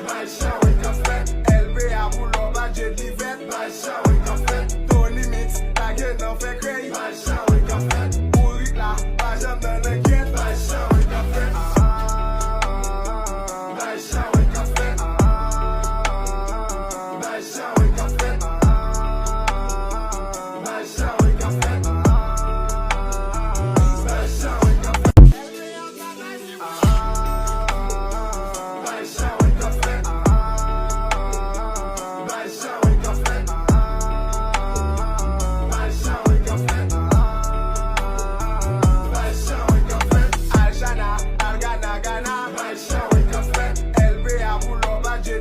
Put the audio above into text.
Bay chawony café. LBA boulot badje livet. Bay chawony café. Tony Mix, tagye nan fe krey. Bay chawony café. Bourik la, pajam nan le ket. Bay chawony café. Bay chawony café. Bay chawony café. Bay chawony café. LBA boulot badje